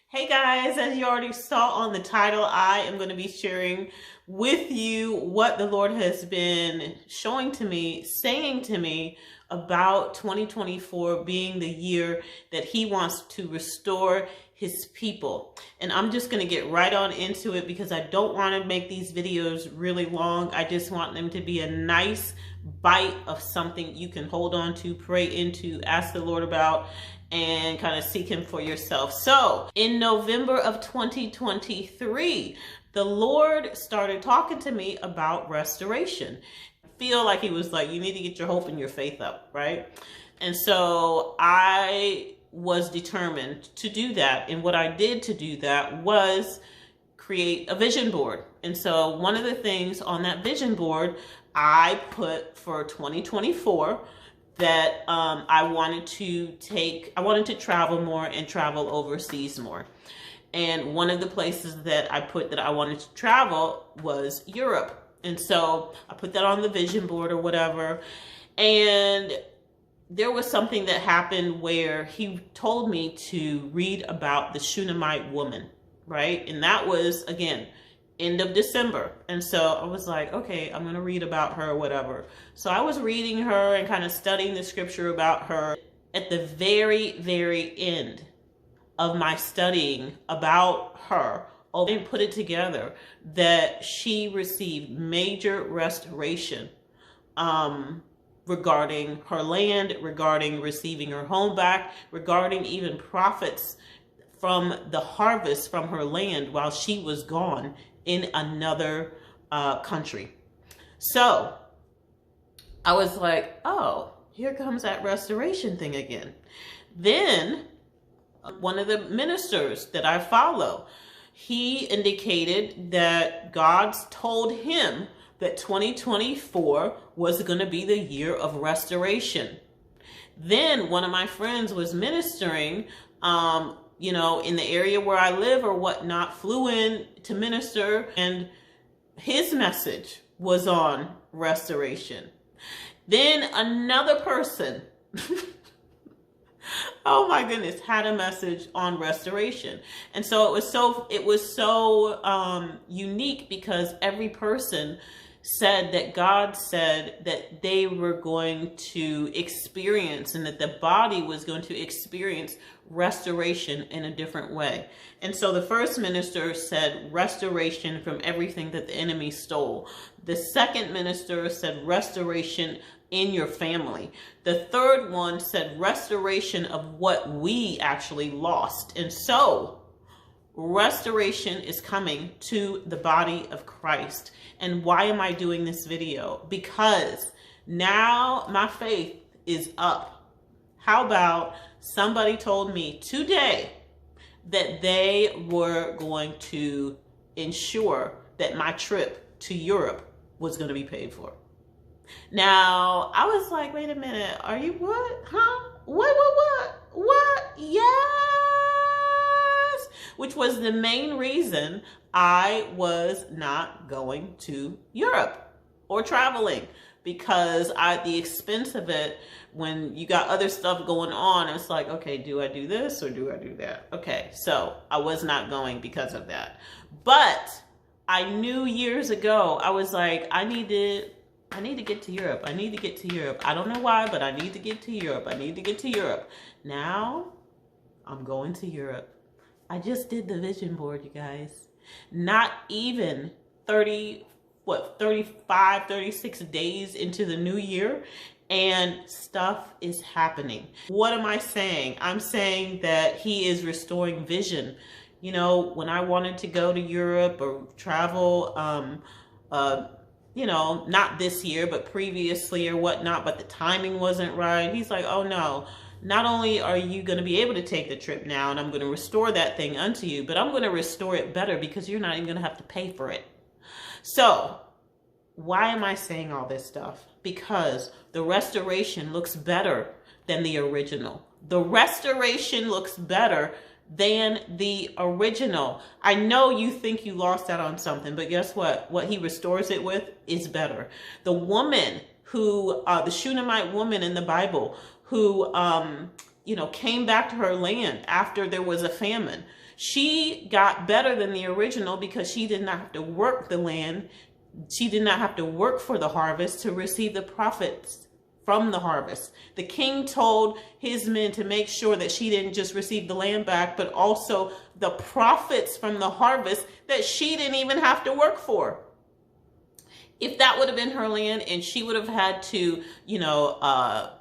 Hey guys, as you already saw on the title, I am going to be sharing with you what the Lord has been showing to me, saying to me about 2024 being the year that He wants to restore His people. And I'm just going to get right on into it because I don't want to make these videos really long. I just want them to be a nice bite of something you can hold on to, pray into, ask the Lord about, and kind of seek Him for yourself. So in November of 2023, the Lord started talking to me about restoration. I feel like He was like, you need to get your hope and your faith up, right? And so I was determined to do that. And what I did to do that was create a vision board. And so one of the things on that vision board I put for 2024 that I wanted to travel more and travel overseas more. And one of the places that I put that I wanted to travel was Europe. And so I put that on the vision board or whatever. And there was something that happened where He told me to read about the Shunammite woman, right? And that was, again, end of December. And so I was like, okay, I'm going to read about her or whatever. So I was reading her and kind of studying the scripture about her. At the very, very end of my studying about her, and put it together that she received major restoration regarding her land, regarding receiving her home back, regarding even profits from the harvest from her land while she was gone in another country. So I was like, oh, here comes that restoration thing again. Then one of the ministers that I follow, he indicated that God told him that 2024 was going to be the year of restoration. Then one of my friends was ministering, in the area where I live or whatnot, flew in to minister, and his message was on restoration. Then another person, oh my goodness, had a message on restoration. And so it was so unique because every person said that God said that they were going to experience and that the body was going to experience restoration in a different way. And so the first minister said restoration from everything that the enemy stole. The second minister said restoration in your family. The third one said restoration of what we actually lost. And so restoration is coming to the body of Christ. And why am I doing this video? Because now my faith is up. How about somebody told me today that they were going to ensure that my trip to Europe was going to be paid for. Now, I was like, wait a minute, are you what? Huh? What? Yes! Which was the main reason I was not going to Europe or traveling, because at the expense of it, when you got other stuff going on, it's like, okay, do I do this or do I do that? Okay, so I was not going because of that. But I knew years ago, I was like, I need to get to Europe. I need to get to Europe. I don't know why, but I need to get to Europe. I need to get to Europe. Now, I'm going to Europe. I just did the vision board, you guys. Not even 35, 36 days into the new year, and stuff is happening. What am I saying? I'm saying that He is restoring vision. You know, when I wanted to go to Europe or travel, not this year, but previously or whatnot, but the timing wasn't right. He's like, oh no, not only are you going to be able to take the trip now and I'm going to restore that thing unto you, but I'm going to restore it better because you're not even going to have to pay for it. So why am I saying all this stuff? Because the restoration looks better than the original. The restoration looks better than the original. I know you think you lost out on something, but guess what? What He restores it with is better. The woman who, the Shunammite woman in the Bible who, came back to her land after there was a famine. She got better than the original because she did not have to work the land. She did not have to work for the harvest to receive the profits from the harvest. The king told his men to make sure that she didn't just receive the land back, but also the profits from the harvest that she didn't even have to work for. If that would have been her land and she would have had to,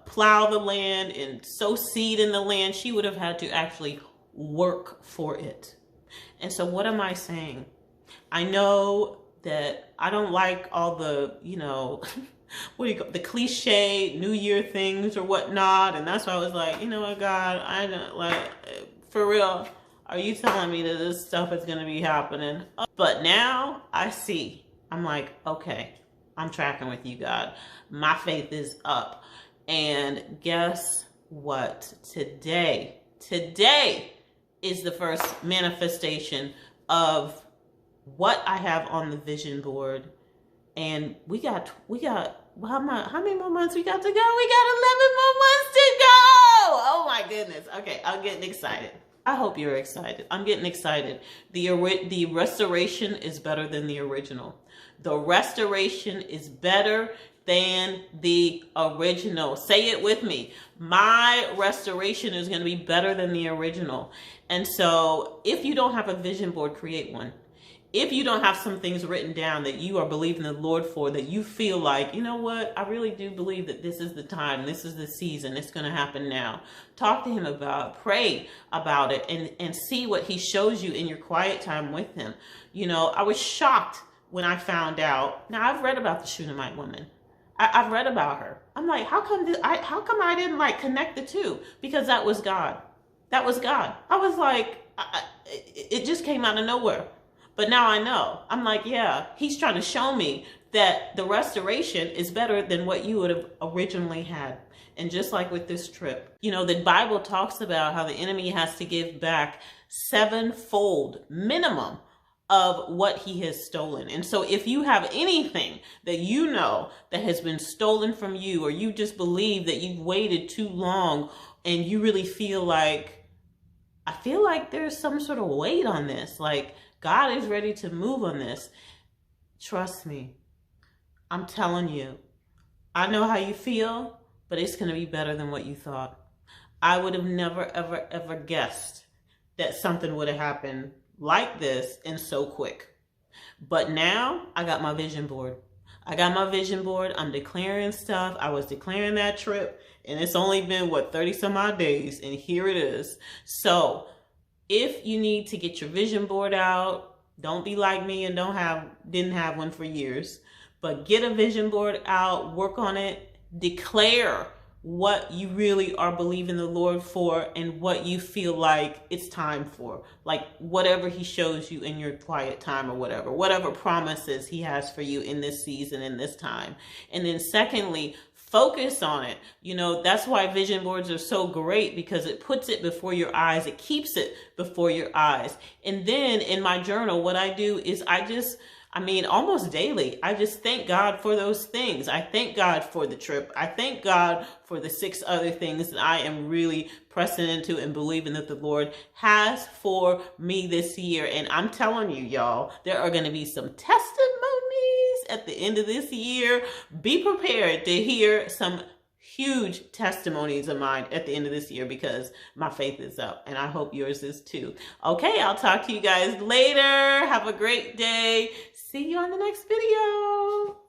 plow the land and sow seed in the land, she would have had to actually work for it. And so what am I saying? I know that I don't like all the, the cliche New Year things or whatnot. And that's why I was like, you know what, God, I don't like, for real, are you telling me that this stuff is going to be happening? But now I see. I'm like, okay, I'm tracking with you, God. My faith is up. And guess what? Today is the first manifestation of what I have on the vision board. And we got how many more months we got to go? We got 11 more months to go. Oh my goodness. Okay, I'm getting excited. I hope you're excited. I'm getting excited. The restoration is better than the original. The restoration is better than the original. Say it with me. My restoration is going to be better than the original. And so if you don't have a vision board, create one. If you don't have some things written down that you are believing the Lord for, that you feel like, you know what, I really do believe that this is the time, this is the season, it's going to happen now. Talk to him about it, pray about it, and see what he shows you in your quiet time with him. I was shocked when I found out. Now, I've read about the Shunammite woman. I've read about her. I'm like, how come I didn't connect the two? Because that was God. That was God. I was like, it just came out of nowhere. But now I know. I'm like, yeah, he's trying to show me that the restoration is better than what you would have originally had. And just like with this trip, the Bible talks about how the enemy has to give back 7-fold minimum of what he has stolen. And so if you have anything that that has been stolen from you, or you just believe that you've waited too long and you really feel like, I feel like there's some sort of weight on this, like God is ready to move on this. Trust me. I'm telling you. I know how you feel, but it's going to be better than what you thought. I would have never, ever, ever guessed that something would have happened like this and so quick. But now I got my vision board. I'm declaring stuff. I was declaring that trip, and it's only been 30 some odd days, and here it is. So if you need to get your vision board out, don't be like me and didn't have one for years, but get a vision board out, work on it, declare what you really are believing the Lord for and what you feel like it's time for, like whatever he shows you in your quiet time, or whatever promises he has for you in this season, in this time. And then secondly, focus on it. That's why vision boards are so great, because it puts it before your eyes. It keeps it before your eyes. And then in my journal, what I do is almost daily, I just thank God for those things. I thank God for the trip. I thank God for the 6 other things that I am really pressing into and believing that the Lord has for me this year. And I'm telling you, y'all, there are going to be some testimonies at the end of this year. Be prepared to hear some huge testimonies of mine at the end of this year, because my faith is up, and I hope yours is too. Okay, I'll talk to you guys later. Have a great day. See you on the next video.